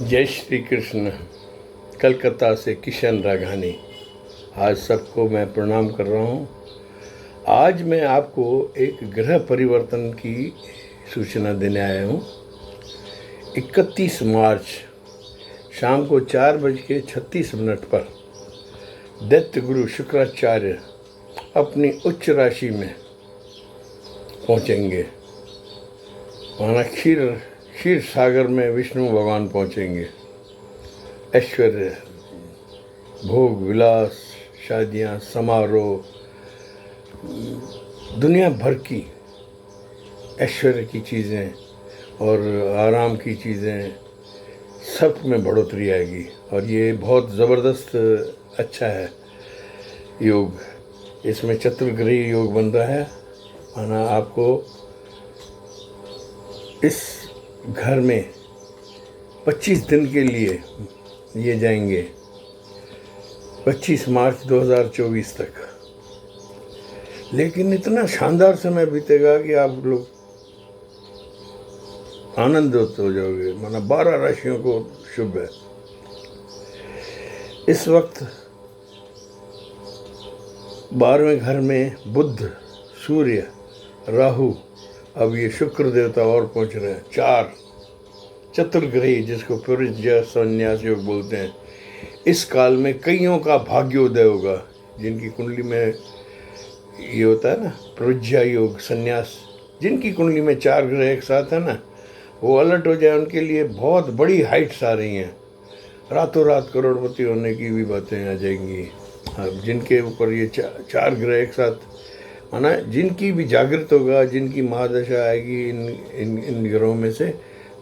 जय श्री कृष्ण। कलकत्ता से किशन राघानी। आज सबको मैं प्रणाम कर रहा हूँ। आज मैं आपको एक ग्रह परिवर्तन की सूचना देने आया हूँ। 31 मार्च शाम को 4:36 पर दैत्य गुरु शुक्राचार्य अपनी उच्च राशि में पहुँचेंगे। वहाँ क्षीर सागर में विष्णु भगवान पहुँचेंगे। ऐश्वर्य, भोग विलास, शादियाँ, समारोह, दुनिया भर की ऐश्वर्य की चीज़ें और आराम की चीज़ें सब में बढ़ोतरी आएगी। और ये बहुत ज़बरदस्त अच्छा है योग। इसमें चतुर्ग्रही योग बन रहा है। माना आपको इस घर में 25 दिन के लिए ये जाएंगे, 25 मार्च 2024 तक। लेकिन इतना शानदार समय बीतेगा कि आप लोग आनंदित हो जाओगे। माना 12 राशियों को शुभ है। इस वक्त 12वें घर में बुध, सूर्य, राहु, अब ये शुक्र देवता और पहुंच रहे हैं। 4 चतुर्ग्रही, जिसको पुरुष संन्यास योग बोलते हैं। इस काल में कईयों का भाग्योदय होगा। जिनकी कुंडली में ये होता है ना प्रज्ञा योग, संन्यास, जिनकी कुंडली में 4 ग्रह एक साथ है ना, वो अलर्ट हो जाए। उनके लिए बहुत बड़ी हाइट्स आ रही हैं। रातों रात करोड़पति होने की भी बातें आ जाएंगी। अब जिनके ऊपर ये 4 ग्रह एक साथ, माना जिनकी भी जागृत होगा, जिनकी महादशा आएगी इन ग्रहों में से,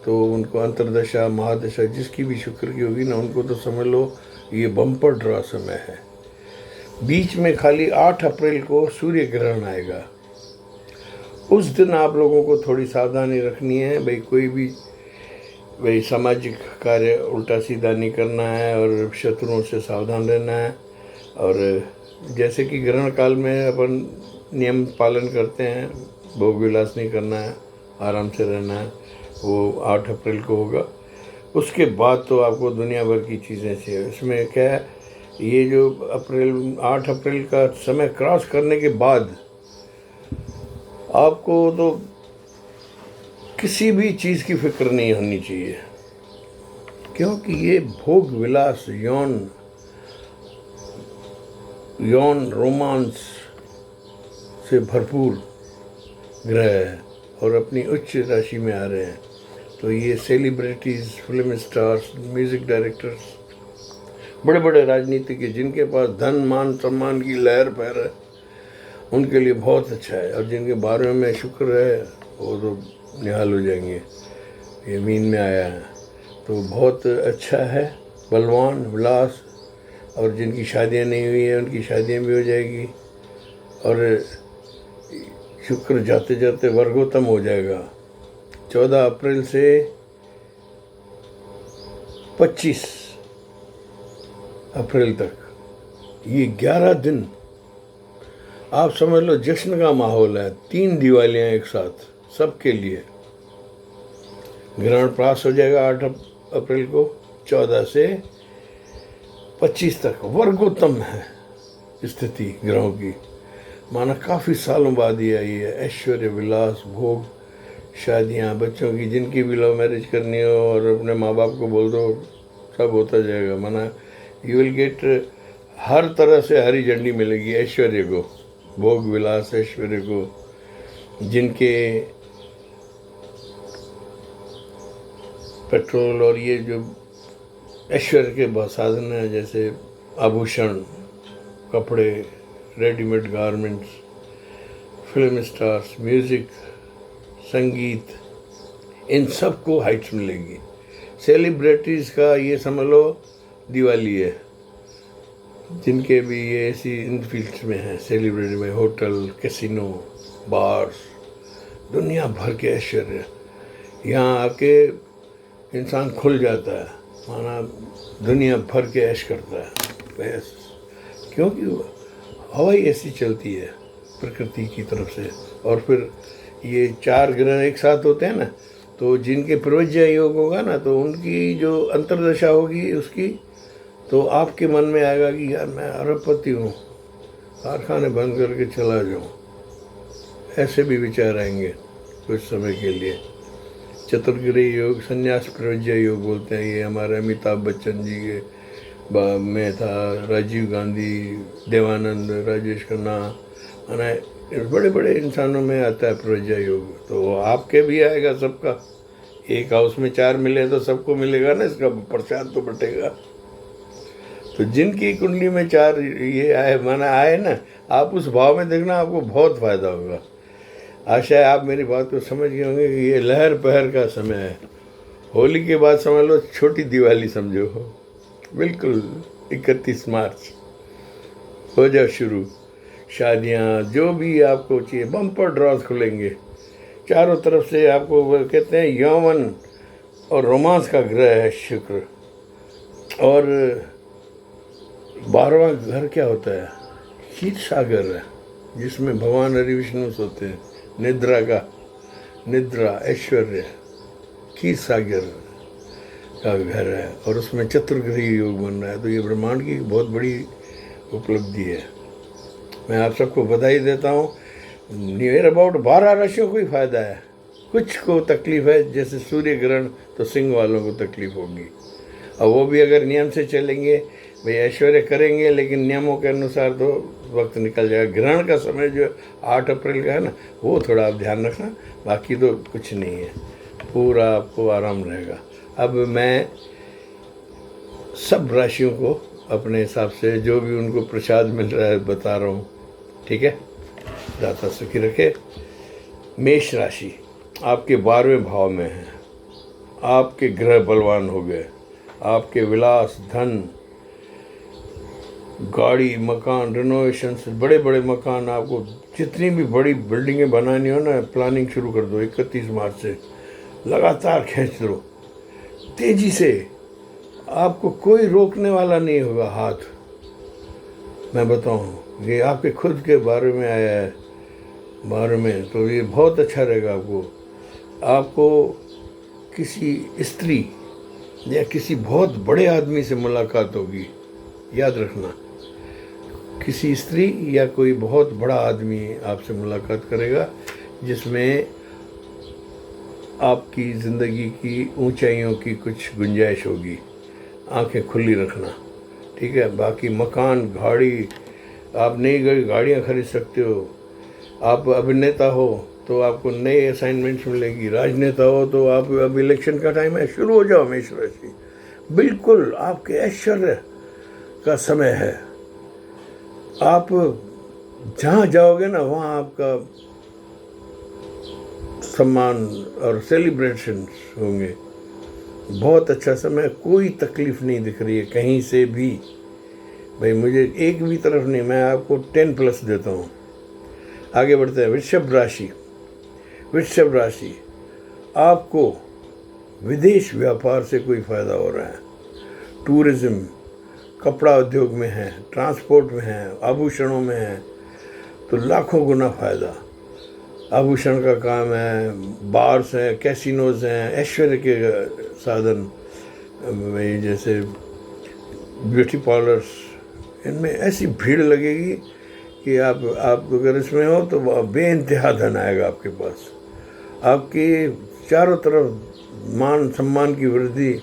तो उनको अंतरदशा, महादशा जिसकी भी शुक्र की होगी ना, उनको तो समझ लो ये बम्पर ड्रॉ समय है। बीच में खाली 8 अप्रैल को सूर्य ग्रहण आएगा। उस दिन आप लोगों को थोड़ी सावधानी रखनी है। भाई सामाजिक कार्य उल्टा सीधा नहीं करना है और शत्रुओं से सावधान रहना है। और जैसे कि ग्रहण काल में अपन नियम पालन करते हैं, भोग विलास नहीं करना है, आराम से रहना है, वो 8 अप्रैल को होगा। उसके बाद तो आपको दुनिया भर की चीज़ें चाहिए। इसमें क्या है, ये जो 8 अप्रैल का समय क्रॉस करने के बाद आपको तो किसी भी चीज़ की फिक्र नहीं होनी चाहिए, क्योंकि ये भोग विलास, यौन रोमांस से भरपूर ग्रह है और अपनी उच्च राशि में आ रहे हैं। तो ये celebrities, film stars, music directors, बड़े बड़े राजनीतिज्ञ, जिनके पास धन मान सम्मान की लहर पैर है, उनके लिए बहुत अच्छा है। और जिनके 12वें में शुक्र है, वो तो निहाल हो जाएंगे। ये मीन में आया है तो बहुत अच्छा है। बलवान, विलास, और जिनकी शादियां नहीं हुई हैं उनकी शादियां भी हो जाएगी। और शुक्र जाते जाते वर्गोत्तम हो जाएगा। 14 अप्रैल से 25 अप्रैल तक ये 11 दिन आप समझ लो जश्न का माहौल है। 3 दिवालियाँ एक साथ सबके लिए। ग्रहण पास हो जाएगा 8 अप्रैल को। 14 से 25 तक वर्गोत्तम है स्थिति ग्रहों की। माना काफ़ी सालों बाद ये आई है। ऐश्वर्य, विलास, भोग, शादियाँ, बच्चों की, जिनकी भी लव मैरिज करनी हो और अपने माँ बाप को बोल दो, सब होता जाएगा। माना यू विल गेट, हर तरह से हरी झंडी मिलेगी ऐश्वर्य को, भोग विलास ऐश्वर्य को। जिनके पेट्रोल और ये जो ऐश्वर्य के बहुत साधन हैं, जैसे आभूषण, कपड़े, readymade garments, film stars, music, संगीत, इन सब को हाइट्स मिलेगी। सेलिब्रिटीज़ का ये समझ लो दिवाली है। जिनके भी ये ऐसी इन फील्ड्स में हैं, सेलिब्रिटी में, होटल, कैसीनो, बार्स, दुनिया भर के ऐश्वर्य, यहाँ आके इंसान खुल जाता है। माना दुनिया भर के ऐश करता है बस, क्योंकि हवा ही ऐसी चलती है प्रकृति की तरफ से। और फिर ये 4 ग्रह एक साथ होते हैं ना, तो जिनके प्रवज्य योग होगा ना, तो उनकी जो अंतर्दशा होगी उसकी, तो आपके मन में आएगा कि यार मैं अरबपति हूँ, कारखाने बंद करके चला जाऊँ। ऐसे भी विचार आएंगे कुछ समय के लिए। चतुर्ग्रही योग, संन्यास प्रवज्य योग बोलते हैं। ये हमारे अमिताभ बच्चन जी के में था, राजीव गांधी, देवानंद, राजेश खन्ना, माना बड़े बड़े इंसानों में आता है प्रवज्य योग। तो आपके भी आएगा सबका। एक हाउस में 4 मिले तो सबको मिलेगा ना, इसका प्रसाद तो बटेगा। तो जिनकी कुंडली में 4 ये आए, माना आए ना, आप उस भाव में देखना, आपको बहुत फायदा होगा। आशा है आप मेरी बात को समझ गए होंगे कि ये लहर पहर का समय है। होली के बाद समझ लो छोटी दिवाली समझो, बिल्कुल 31 मार्च हो जाओ शुरू। शादियाँ जो भी आपको चाहिए, बम्पर ड्रॉज खुलेंगे चारों तरफ से। आपको वो कहते हैं यौवन और रोमांस का ग्रह है शुक्र। और 12वां घर क्या होता है? क्षीर सागर है, जिसमें भगवान हरि विष्णु सोते हैं। निद्रा ऐश्वर्य, क्षीर सागर का घर है, और उसमें चतुर्ग्रही योग बन रहा है। तो ये ब्रह्मांड की बहुत बड़ी उपलब्धि है। मैं आप सबको बधाई देता हूँ। नियर अबाउट 12 राशियों को ही फायदा है। कुछ को तकलीफ है, जैसे सूर्य ग्रहण, तो सिंह वालों को तकलीफ होगी। और वो भी अगर नियम से चलेंगे, भाई ऐश्वर्य करेंगे लेकिन नियमों के अनुसार, तो वक्त निकल जाएगा। ग्रहण का समय जो 8 अप्रैल का है ना, वो थोड़ा आप ध्यान रखना, बाकी तो कुछ नहीं है, पूरा आपको आराम रहेगा। अब मैं सब राशियों को अपने हिसाब से जो भी उनको प्रसाद मिल रहा है बता रहा हूँ, ठीक है? दाता सुखी रखे। मेष राशि आपके 12वें भाव में है। आपके ग्रह बलवान हो गए। आपके विलास, धन, गाड़ी, मकान, रिनोवेशन से बड़े बड़े मकान, आपको जितनी भी बड़ी बिल्डिंगें बनानी हो ना, प्लानिंग शुरू कर दो 31 मार्च से। लगातार खींच दो तेजी से, आपको कोई रोकने वाला नहीं होगा हाथ। मैं बताऊं, ये आपके खुद के बारे में आया है, बारे में, तो ये बहुत अच्छा रहेगा आपको। आपको किसी स्त्री या किसी बहुत बड़े आदमी से मुलाकात होगी, याद रखना। किसी स्त्री या कोई बहुत बड़ा आदमी आपसे मुलाकात करेगा, जिसमें आपकी ज़िंदगी की ऊंचाइयों की कुछ गुंजाइश होगी। आंखें खुली रखना, ठीक है? बाकी मकान, गाड़ी, आप नई गाड़ियाँ खरीद सकते हो। आप अभिनेता हो तो आपको नए असाइनमेंट्स मिलेगी। राजनेता हो तो आप, अब इलेक्शन का टाइम है, शुरू हो जाओ मेष राशि। बिल्कुल आपके ऐश्वर्य का समय है। आप जहाँ जाओगे ना, वहाँ आपका सम्मान और सेलिब्रेशन होंगे। बहुत अच्छा समय, कोई तकलीफ नहीं दिख रही है कहीं से भी। भाई मुझे एक भी तरफ नहीं, मैं आपको 10+ देता हूँ। आगे बढ़ते हैं। वृषभ राशि। वृषभ राशि आपको विदेश व्यापार से कोई फ़ायदा हो रहा है। टूरिज़्म, कपड़ा उद्योग में है, ट्रांसपोर्ट में है, आभूषणों में है, तो लाखों गुना फ़ायदा। आभूषण का काम है, बार्स हैं, कैसीनोज हैं, ऐश्वर्य के साधन, वही जैसे ब्यूटी पार्लर्स, इनमें ऐसी भीड़ लगेगी कि आप अगर इसमें हो तो बेइंतहा धन आएगा आपके पास। आपके चारों तरफ मान सम्मान की वृद्धि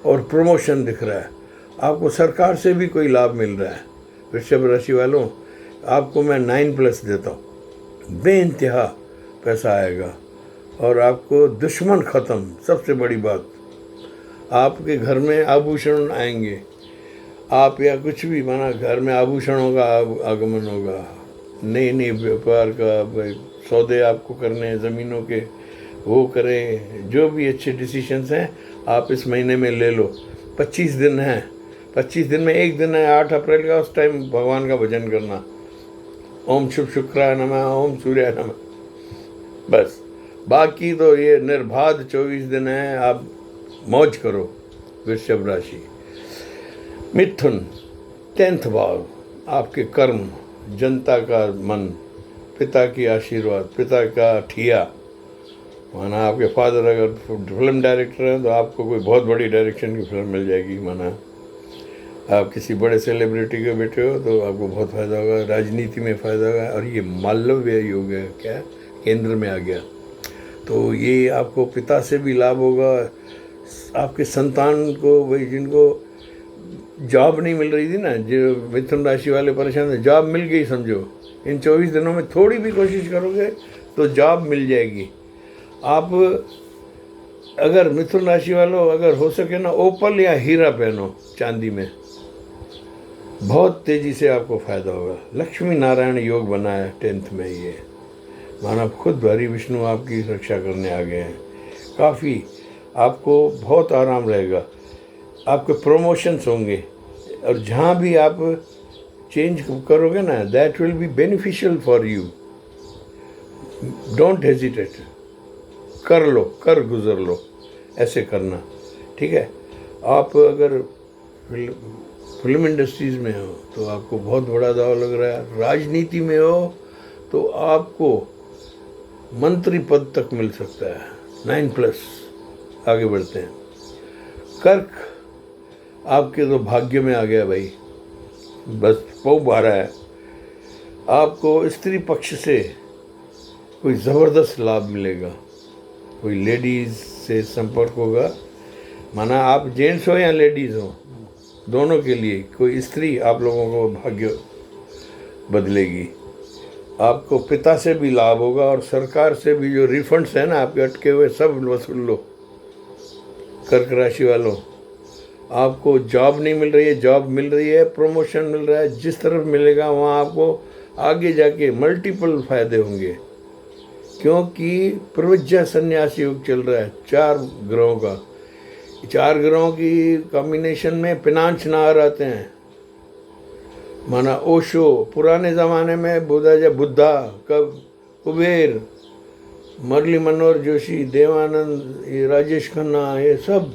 और प्रमोशन दिख रहा है। आपको सरकार से भी कोई लाभ मिल रहा है। वृषभ राशि वालों, आपको मैं 9+ देता हूँ। बेइंतहा पैसा आएगा और आपको दुश्मन ख़त्म। सबसे बड़ी बात, आपके घर में आभूषण आएंगे। आप या कुछ भी, माना घर में आभूषणों का आगमन होगा। नई व्यापार का सौदे आपको करने हैं, ज़मीनों के, वो करें। जो भी अच्छे डिसीशंस हैं आप इस महीने में ले लो। 25 दिन हैं, 25 दिन में एक दिन है 8 अप्रैल का। उस टाइम भगवान का भजन करना, ओम शुभ शुक्राय नमः, ओम सूर्याय नमः, बस। बाकी तो ये निर्बाध 24 दिन हैं, आप मौज करो। वृषभ राशि। मिथुन 10th भाव, आपके कर्म, जनता का मन, पिता की आशीर्वाद, पिता का ठिया, माना आपके फादर अगर फिल्म डायरेक्टर हैं तो आपको कोई बहुत बड़ी डायरेक्शन की फिल्म मिल जाएगी। माना आप किसी बड़े सेलिब्रिटी के बेटे हो तो आपको बहुत फ़ायदा होगा, राजनीति में फ़ायदा होगा। और ये मालव्य योग है, क्या केंद्र में आ गया, तो ये आपको पिता से भी लाभ होगा। आपके संतान को, वही जिनको जॉब नहीं मिल रही थी ना, जो मिथुन राशि वाले परेशान थे, जॉब मिल गई समझो। इन 24 दिनों में थोड़ी भी कोशिश करोगे तो जॉब मिल जाएगी। आप अगर मिथुन राशि वालों अगर हो सके ना, ओपल या हीरा पहनो चांदी में, बहुत तेज़ी से आपको फ़ायदा होगा। लक्ष्मी नारायण योग बना है 10th में। ये माना खुद हरि विष्णु आपकी रक्षा करने आ गए हैं। काफ़ी आपको बहुत आराम रहेगा, आपके प्रमोशंस होंगे। और जहाँ भी आप चेंज करोगे ना, that will be beneficial for you. Don't hesitate, कर लो, कर गुजर लो, ऐसे करना, ठीक है। आप अगर फिल्म इंडस्ट्रीज़ में हो तो आपको बहुत बड़ा दाव लग रहा है। राजनीति में हो तो आपको मंत्री पद तक मिल सकता है, 9+। आगे बढ़ते हैं। कर्क आपके तो भाग्य में आ गया भाई, बस पौ आ रहा है। आपको स्त्री पक्ष से कोई ज़बरदस्त लाभ मिलेगा, कोई लेडीज़ से संपर्क होगा। माना आप जेंट्स हो या लेडीज़ हो, दोनों के लिए कोई स्त्री आप लोगों को भाग्य बदलेगी। आपको पिता से भी लाभ होगा और सरकार से भी जो रिफंड्स हैं ना आपके अटके हुए, सब वसूल लो। कर्क राशि वालों, आपको जॉब नहीं मिल रही है, जॉब मिल रही है, प्रमोशन मिल रहा है। जिस तरफ मिलेगा वहाँ आपको आगे जाके मल्टीपल फायदे होंगे, क्योंकि प्रवज्या संन्यास योग चल रहा है 4 ग्रहों का। 4 ग्रहों की कॉम्बिनेशन में पिनांचनार आते हैं। माना ओशो पुराने ज़माने में, बुद्धा कब, कुबेर, मुरली मनोहर जोशी, देवानंद, ये राजेश खन्ना, ये सब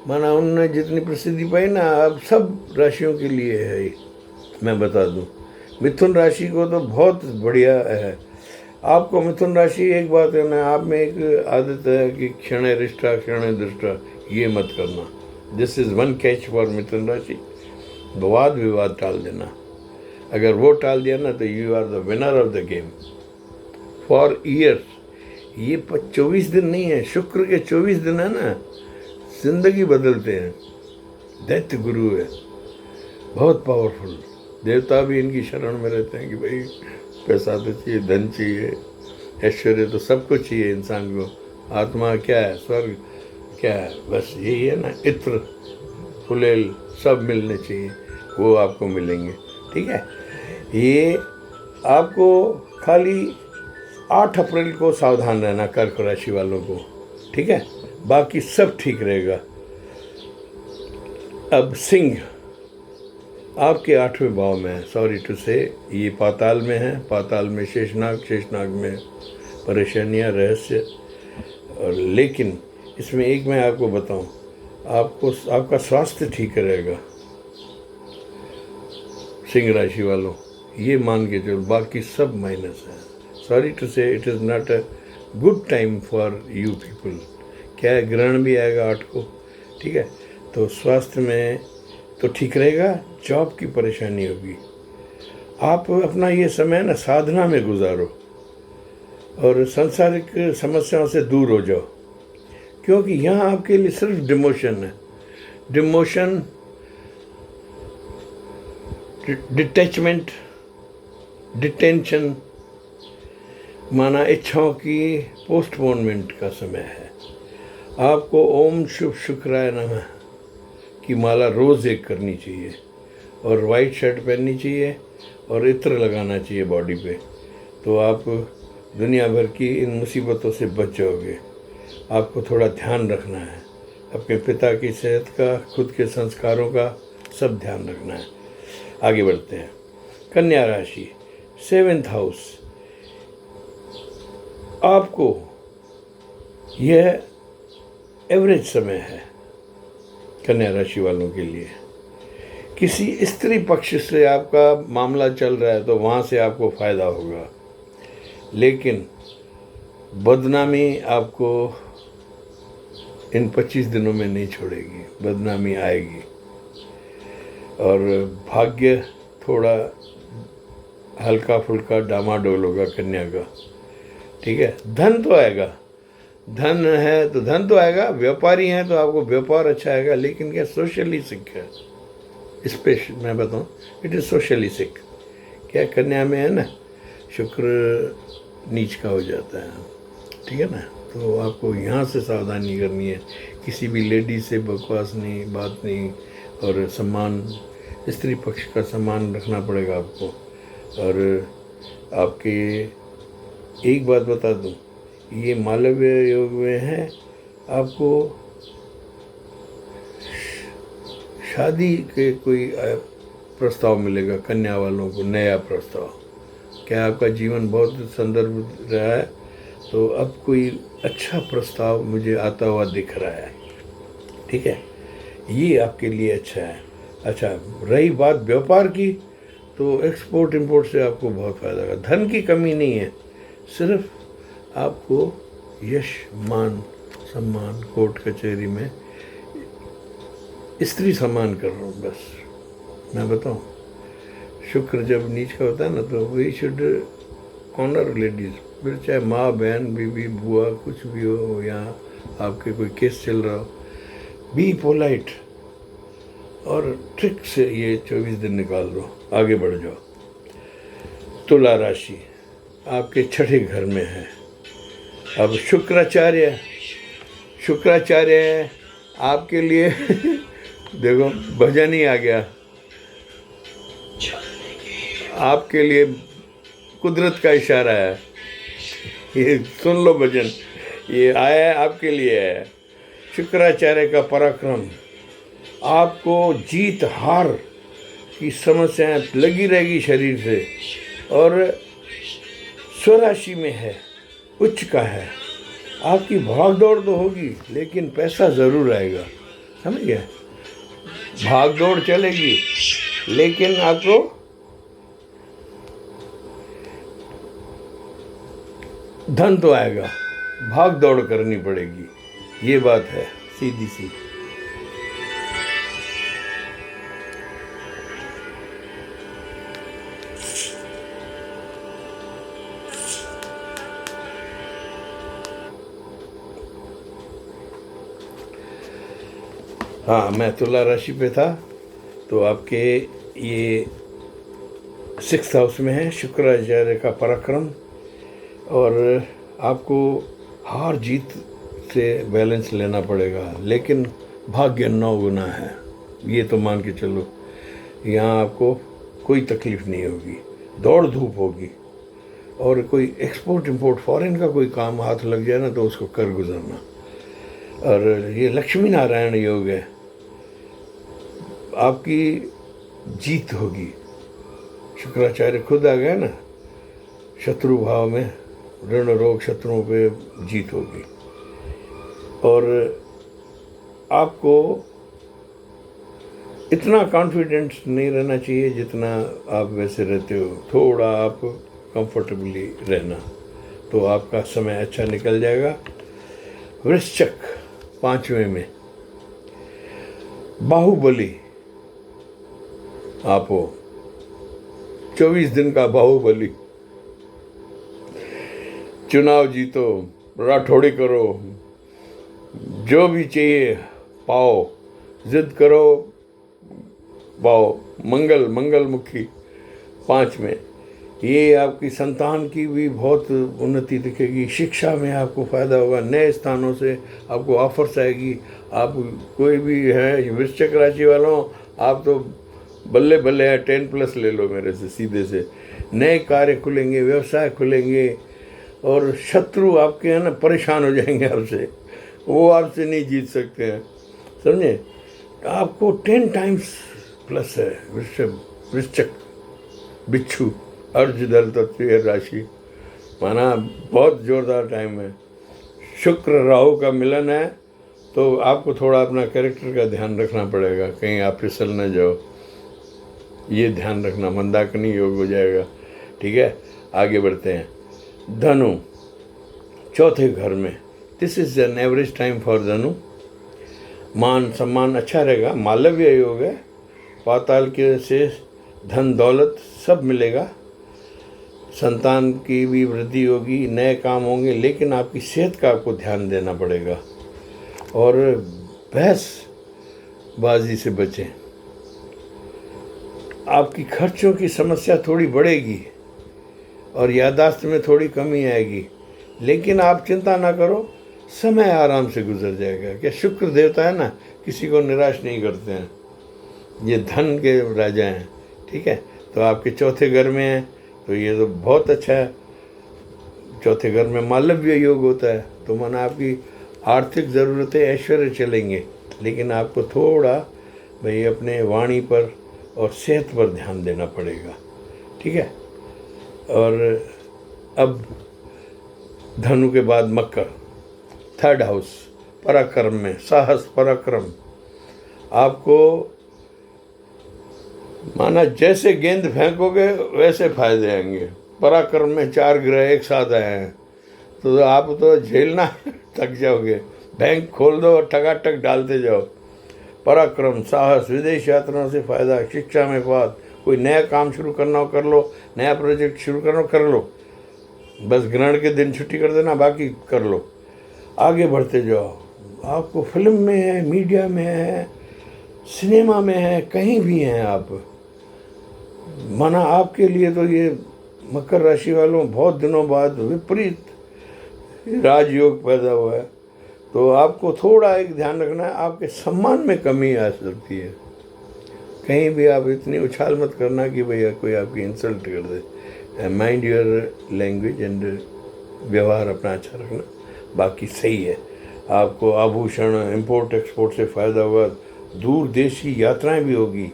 माना उनने जितनी प्रसिद्धि पाई ना, अब सब राशियों के लिए है। ये मैं बता दूं, मिथुन राशि को तो बहुत बढ़िया है। आपको मिथुन राशि, एक बात है ना, आप में एक आदत है कि क्षण रिष्टा क्षण दृष्टा, ये मत करना। This is one catch for मिथुन राशि। वाद विवाद टाल देना, अगर वो टाल दिया ना तो you are the winner of the game for years. ये 24 दिन नहीं है, शुक्र के 24 दिन है ना, जिंदगी बदलते हैं। दैत्य गुरु है, बहुत पावरफुल। देवता भी इनकी शरण में रहते हैं कि भाई पैसा तो चाहिए, धन चाहिए, ऐश्वर्य तो सब कुछ चाहिए इंसान को। आत्मा क्या है, स्वर्ग क्या है, बस यही है ना, इत्र फुलेल सब मिलने चाहिए, वो आपको मिलेंगे, ठीक है। ये आपको खाली 8 अप्रैल को सावधान रहना कर्क राशि वालों को, ठीक है, बाकी सब ठीक रहेगा। अब सिंह आपके 8वें भाव में है, सॉरी टू से, ये पाताल में है। पाताल में शेषनाग, शेषनाग में परेशानियां, रहस्य। और लेकिन इसमें एक मैं आपको बताऊं, आपको आपका स्वास्थ्य ठीक रहेगा सिंह राशि वालों, ये मान के चलो, बाकी सब माइनस है। सॉरी टू से, it is not a good time for you people. क्या है, ग्रहण भी आएगा 8 को, ठीक है। तो स्वास्थ्य में तो ठीक रहेगा, जॉब की परेशानी होगी। आप अपना ये समय ना साधना में गुजारो और सांसारिक समस्याओं से दूर हो जाओ, क्योंकि यहाँ आपके लिए सिर्फ डिमोशन है। डिमोशन, डिटैचमेंट, डिटेंशन, माना इच्छाओं की पोस्टपोनमेंट का समय है। आपको ओम शुभ शुक्राय नमः की माला रोज़ एक करनी चाहिए और वाइट शर्ट पहननी चाहिए और इत्र लगाना चाहिए बॉडी पे, तो आप दुनिया भर की इन मुसीबतों से बच जाओगे। आपको थोड़ा ध्यान रखना है, अपने पिता की सेहत का, खुद के संस्कारों का, सब ध्यान रखना है। आगे बढ़ते हैं। कन्या राशि, 7th हाउस। आपको यह एवरेज समय है कन्या राशि वालों के लिए। किसी स्त्री पक्ष से आपका मामला चल रहा है तो वहाँ से आपको फ़ायदा होगा, लेकिन बदनामी आपको इन 25 दिनों में नहीं छोड़ेगी, बदनामी आएगी। और भाग्य थोड़ा हल्का फुल्का डामाडोल होगा कन्या का, ठीक है। धन तो आएगा, धन है तो धन तो आएगा, व्यापारी हैं तो आपको व्यापार अच्छा आएगा, लेकिन क्या सोशली सिक है, स्पेशल मैं बताऊं, इट इज़ सोशली सिक। क्या कन्या में है ना, शुक्र नीच का हो जाता है, ठीक है ना। तो आपको यहाँ से सावधानी करनी है, किसी भी लेडी से बकवास नहीं, बात नहीं, और सम्मान, स्त्री पक्ष का सम्मान रखना पड़ेगा आपको। और आपके एक बात बता दूं, ये मालव्य योग में है, आपको शादी के कोई प्रस्ताव मिलेगा, कन्या वालों को नया प्रस्ताव। क्या आपका जीवन बहुत संदर्भ रहा है, तो अब कोई अच्छा प्रस्ताव मुझे आता हुआ दिख रहा है, ठीक है, ये आपके लिए अच्छा है। अच्छा, रही बात व्यापार की, तो एक्सपोर्ट इंपोर्ट से आपको बहुत फ़ायदा होगा। धन की कमी नहीं है, सिर्फ आपको यश, मान, सम्मान, कोर्ट कचहरी में स्त्री सम्मान कर रहा हूँ बस। मैं बताऊँ, शुक्र जब नीच का होता है ना, तो वी शुड ऑनर लेडीज़, फिर चाहे माँ, बहन, बीवी, बुआ, कुछ भी हो, या आपके कोई केस चल रहा हो, बी पोलाइट और ट्रिक से ये 24 दिन निकाल दो, आगे बढ़ जाओ। तुला राशि आपके छठे घर में है। अब शुक्राचार्य है आपके लिए देखो भजन ही आ गया आपके लिए, कुदरत का इशारा है, ये सुन लो भजन, ये आया है आपके लिए है। शुक्राचार्य का पराक्रम, आपको जीत हार की समस्याएं लगी रहेगी शरीर से, और स्वराशि में है, उच्च का है। आपकी भाग दौड़ तो होगी, लेकिन पैसा ज़रूर आएगा, समझ गए। भाग दौड़ चलेगी, लेकिन आपको धन तो आएगा, भाग दौड़ करनी पड़ेगी, ये बात है सीधी सी। हाँ, मैं तुला राशि पे था, तो आपके ये 6th हाउस में है शुक्राचार्य का पराक्रम, और आपको हार जीत से बैलेंस लेना पड़ेगा, लेकिन भाग्य 9 गुना है, ये तो मान के चलो। यहाँ आपको कोई तकलीफ नहीं होगी, दौड़ धूप होगी, और कोई एक्सपोर्ट इंपोर्ट फॉरेन का कोई काम हाथ लग जाए ना, तो उसको कर गुजरना। और ये लक्ष्मी नारायण योग है, आपकी जीत होगी। शुक्राचार्य खुद आ गए ना, शत्रु भाव में, ऋण रोग शत्रुओं पे जीत होगी। और आपको इतना कॉन्फिडेंस नहीं रहना चाहिए जितना आप वैसे रहते हो, थोड़ा आप कंफर्टेबली रहना, तो आपका समय अच्छा निकल जाएगा। वृश्चिक 5वें में बाहुबली, आप हो 24 दिन का बाहुबली, चुनाव जीतो, राठौड़ी करो, जो भी चाहिए पाओ, जिद करो पाओ, मंगल मुखी 5 में। ये आपकी संतान की भी बहुत उन्नति दिखेगी, शिक्षा में आपको फ़ायदा होगा, नए स्थानों से आपको ऑफर्स आएगी। आप कोई भी है वृश्चिक राशि वालों, आप तो बल्ले बल्ले है, 10+ ले लो मेरे से सीधे से। नए कार्य खुलेंगे, व्यवसाय खुलेंगे, और शत्रु आपके हैं ना परेशान हो जाएंगे आपसे, वो आपसे नहीं जीत सकते हैं, समझे। आपको 10 टाइम्स प्लस है। वृश्चिक बिच्छू अर्ज दल तत्व राशि, माना बहुत जोरदार टाइम है। शुक्र राहु का मिलन है, तो आपको थोड़ा अपना कैरेक्टर का ध्यान रखना पड़ेगा, कहीं आप फिसल न जाओ, ये ध्यान रखना, मंदाकिनी योग हो जाएगा, ठीक है। आगे बढ़ते हैं। धनु चौथे घर में। This is an average time for धनु। मान सम्मान अच्छा रहेगा, मालव्य योग है, पाताल के से धन दौलत सब मिलेगा, संतान की भी वृद्धि होगी, नए काम होंगे, लेकिन आपकी सेहत का आपको ध्यान देना पड़ेगा और बहसबाजी से बचें। आपकी खर्चों की समस्या थोड़ी बढ़ेगी और याददाश्त में थोड़ी कमी आएगी, लेकिन आप चिंता ना करो, समय आराम से गुजर जाएगा। क्या शुक्र देवता है ना, किसी को निराश नहीं करते हैं, ये धन के राजा हैं, ठीक है। तो आपके चौथे घर में है तो ये तो बहुत अच्छा है। चौथे घर में मालव्य योग होता है, तो माना आपकी आर्थिक ज़रूरतें ऐश्वर्य चलेंगे, लेकिन आपको थोड़ा भाई अपने वाणी पर और सेहत पर ध्यान देना पड़ेगा, ठीक है। और अब धनु के बाद मकर, थर्ड हाउस, पराक्रम में, साहस पराक्रम। आपको माना जैसे गेंद फेंकोगे वैसे फायदे आएंगे। पराक्रम में 4 ग्रह एक साथ आए हैं तो आप तो झेलना थक जाओगे। बैंक खोल दो और ठगाठक डालते जाओ। पराक्रम, साहस, विदेश यात्राओं से फ़ायदा, शिक्षा में बात, कोई नया काम शुरू करना हो कर लो, नया प्रोजेक्ट शुरू करना हो कर लो, बस ग्रहण के दिन छुट्टी कर देना, बाकी कर लो, आगे बढ़ते जाओ। आपको फिल्म में है, मीडिया में है, सिनेमा में है, कहीं भी हैं आप, माना आपके लिए तो ये मकर राशि वालों बहुत दिनों बाद विपरीत राजयोग पैदा हुआ है। तो आपको थोड़ा एक ध्यान रखना है, आपके सम्मान में कमी आ सकती है। कहीं भी आप इतनी उछाल मत करना कि भैया कोई आपकी इंसल्ट कर दे। माइंड योर लैंग्वेज एंड व्यवहार अपना अच्छा रखना, बाकी सही है। आपको आभूषण, इंपोर्ट एक्सपोर्ट से फ़ायदा होगा, दूर देश की यात्राएं भी होगी।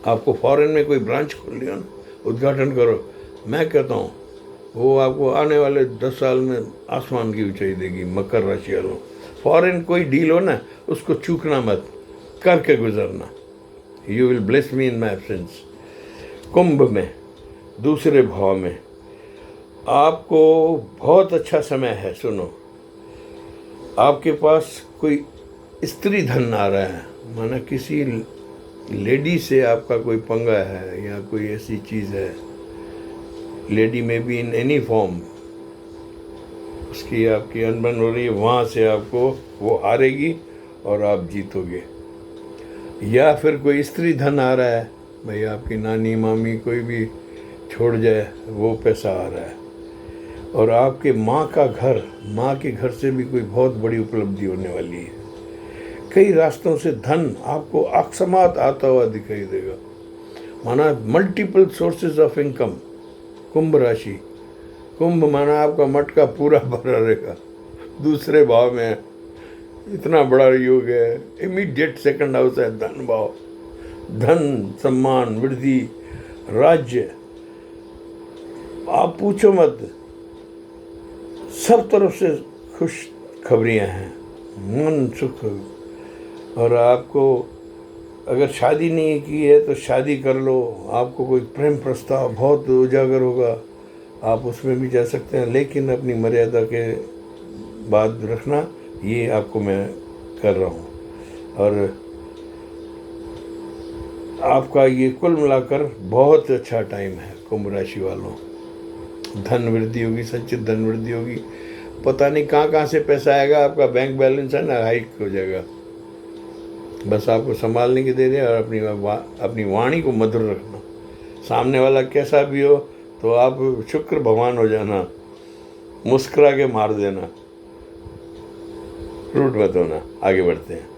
आपको फॉरेन में कोई ब्रांच खोल लिया ना, उद्घाटन करो, मैं कहता हूँ वो आपको आने वाले 10 साल में आसमान की ऊंचाई देगी। मकर राशि वालों, फॉरेन कोई डील हो ना, उसको चूकना मत, करके गुजरना। You will bless me in my absence. कुंभ में, दूसरे भाव में, आपको बहुत अच्छा समय है। सुनो, आपके पास कोई स्त्री धन आ रहा है, माना किसी लेडी से आपका कोई पंगा है या कोई ऐसी चीज़ है, लेडी में भी इन एनी फॉर्म, उसकी आपकी अनबन हो रही है, वहाँ से आपको वो हारेगी और आप जीतोगे। या फिर कोई स्त्री धन आ रहा है, भाई आपकी नानी मामी कोई भी छोड़ जाए, वो पैसा आ रहा है। और आपके माँ का घर, माँ के घर से भी कोई बहुत बड़ी उपलब्धि होने वाली है। कई रास्तों से धन आपको अकस्मात आता हुआ दिखाई देगा, माना मल्टीपल सोर्सेज ऑफ इनकम। कुंभ राशि, कुंभ माना आपका मटका पूरा भरा रहेगा, दूसरे भाव में इतना बड़ा योग है। इमीडिएट सेकंड हाउस है धन भाव, धन, सम्मान, वृद्धि, राज्य, आप पूछो मत, सब तरफ से खुश खबरियाँ हैं, मन सुख। और आपको अगर शादी नहीं की है तो शादी कर लो, आपको कोई प्रेम प्रस्ताव बहुत उजागर होगा, आप उसमें भी जा सकते हैं, लेकिन अपनी मर्यादा के बात रखना, ये आपको मैं कर रहा हूँ। और आपका ये कुल मिलाकर बहुत अच्छा टाइम है कुंभ राशि वालों। धन वृद्धि होगी, संचित धन वृद्धि होगी, पता नहीं कहाँ से पैसा आएगा, आपका बैंक बैलेंस है ना हाइक हो जाएगा। बस आपको संभालने की देर है और अपनी वाणी को मधुर रखना। सामने वाला कैसा भी हो तो आप शुक्र भगवान हो जाना, मुस्कुरा के मार देना, रूठ मत होना। आगे बढ़ते हैं।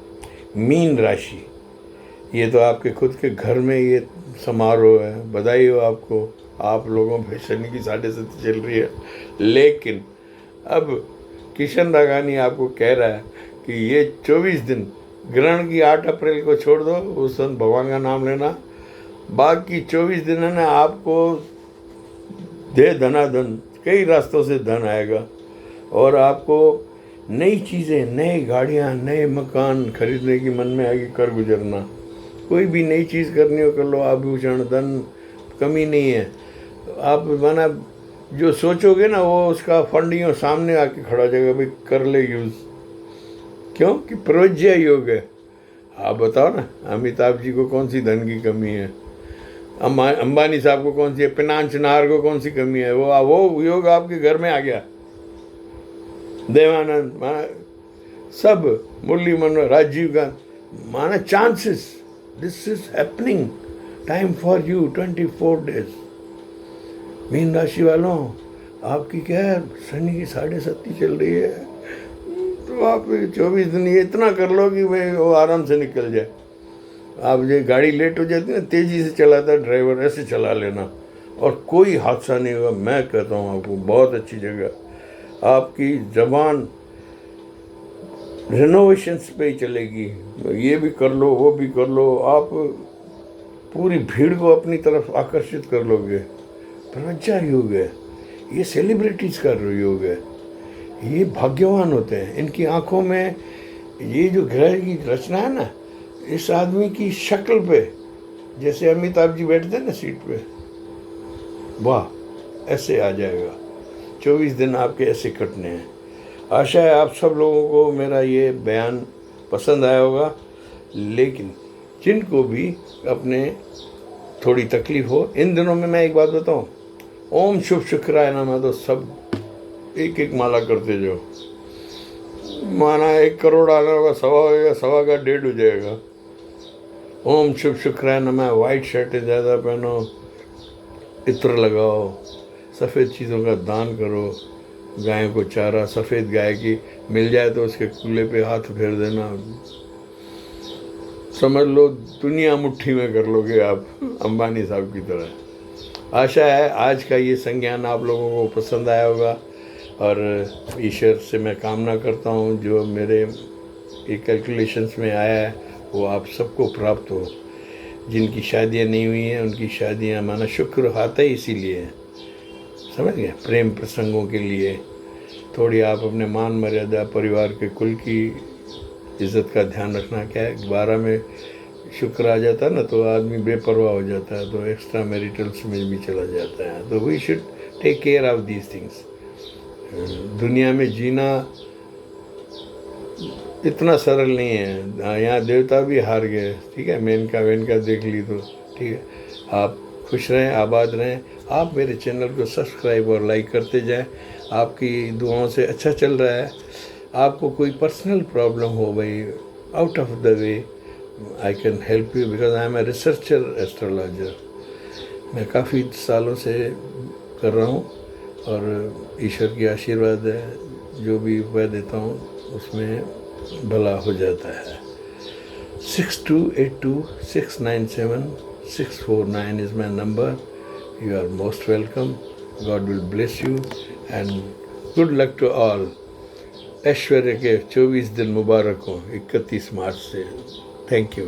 मीन राशि, ये तो आपके खुद के घर में ये समारोह है, बधाई हो आपको, आप लोगों पे शनि की 7.5 चल रही है। लेकिन अब किशन रागानी आपको कह रहा है कि ये 24 दिन, ग्रहण की 8 अप्रैल को छोड़ दो, उस दिन भगवान का नाम लेना, बाकी 24 दिन है ना, आपको दे धनाधन, कई रास्तों से धन आएगा और आपको नई चीज़ें, नई गाड़ियाँ, नए मकान खरीदने की मन में आगे कर गुजरना। कोई भी नई चीज़ करनी हो कर लो, आभूषण, धन, कमी नहीं है। आप माना जो सोचोगे ना वो उसका फंडिंग सामने आके खड़ा हो जाएगा, भाई कर ले यूज़। क्यों कि प्रवज्य योग है। आप बताओ ना, अमिताभ जी को कौन सी धन की कमी है, अंबानी साहब को कौन सी है, पिनांच नाहर को कौन सी कमी है, वो योग आपके घर में आ गया। देवानंद माना सब, मुरली मनोहर, राजीव गांधी, माना chances, this is happening, time for you 24 days. Mean राशि वालों, आपकी क्या है, शनि की 7.5 चल रही है, तो आप 24 दिन ये इतना कर लो कि भाई वो आराम से निकल जाए। आप ये गाड़ी लेट हो जाती है ना, तेज़ी से चलाता है ड्राइवर, ऐसे चला लेना और कोई हादसा नहीं होगा। मैं कहता हूँ आपको बहुत अच्छी जगह, आपकी जबान रेनोवेशंस पे ही चलेगी। ये भी कर लो, वो भी कर लो, आप पूरी भीड़ को अपनी तरफ आकर्षित कर लोगे। प्रज्ञा योग है, ये सेलिब्रिटीज़ का योग है, ये भाग्यवान होते हैं। इनकी आंखों में ये जो ग्रह की रचना है ना, इस आदमी की शक्ल पे जैसे अमिताभ जी बैठते हैं ना सीट पे, वाह, ऐसे आ जाएगा। 24 दिन आपके ऐसे कटने हैं। आशा है आप सब लोगों को मेरा ये बयान पसंद आया होगा। लेकिन जिनको भी अपने थोड़ी तकलीफ हो इन दिनों में, मैं एक बात बताऊं, ओम शुभ शुक्राय नमः तो सब एक माला करते जाओ। माना 1 करोड़ आना होगा, 1.25 होगा, 1.25 का 1.5 हो जाएगा। ओम शुभ शुक्राय नमः, वाइट शर्ट ज़्यादा पहनो, इत्र लगाओ, सफ़ेद चीज़ों का दान करो, गाय को चारा सफ़ेद गाय की मिल जाए तो उसके कूल्हे पे हाथ फेर देना। समझ लो दुनिया मुट्ठी में कर लोगे आप, अंबानी साहब की तरह। आशा है आज का ये संज्ञान आप लोगों को पसंद आया होगा और ईश्वर से मैं कामना करता हूँ जो मेरे ये कैलकुलेशंस में आया है वो आप सबको प्राप्त हो। जिनकी शादियाँ नहीं हुई हैं उनकी शादियाँ, माना शुक्र आता ही इसीलिए है, समझ गए, प्रेम प्रसंगों के लिए। थोड़ी आप अपने मान मर्यादा, परिवार के कुल की इज़्ज़त का ध्यान रखना। क्या है, 12 में शुक्र आ जाता है ना तो आदमी बेपरवाह हो जाता है, तो एक्स्ट्रा मैरिटल्स में भी चला जाता है। तो we should take care of these things. दुनिया में जीना इतना सरल नहीं है, यहाँ देवता भी हार गए, ठीक है, मेनका वेनका देख ली तो ठीक है। आप खुश रहें, आबाद रहें। आप मेरे चैनल को सब्सक्राइब और लाइक करते जाएं। आपकी दुआओं से अच्छा चल रहा है। आपको कोई पर्सनल प्रॉब्लम हो भाई, out of the way, I can help you because I am a researcher astrologer. मैं काफ़ी सालों से कर रहा हूँ और ईश्वर की आशीर्वाद है, जो भी उपाय देता हूँ उसमें भला हो जाता है। 6282697649 is my number. You are most welcome. God will bless you and good luck to all. ऐश्वर्य के 24 दिन मुबारक हों 31 मार्च से। Thank you.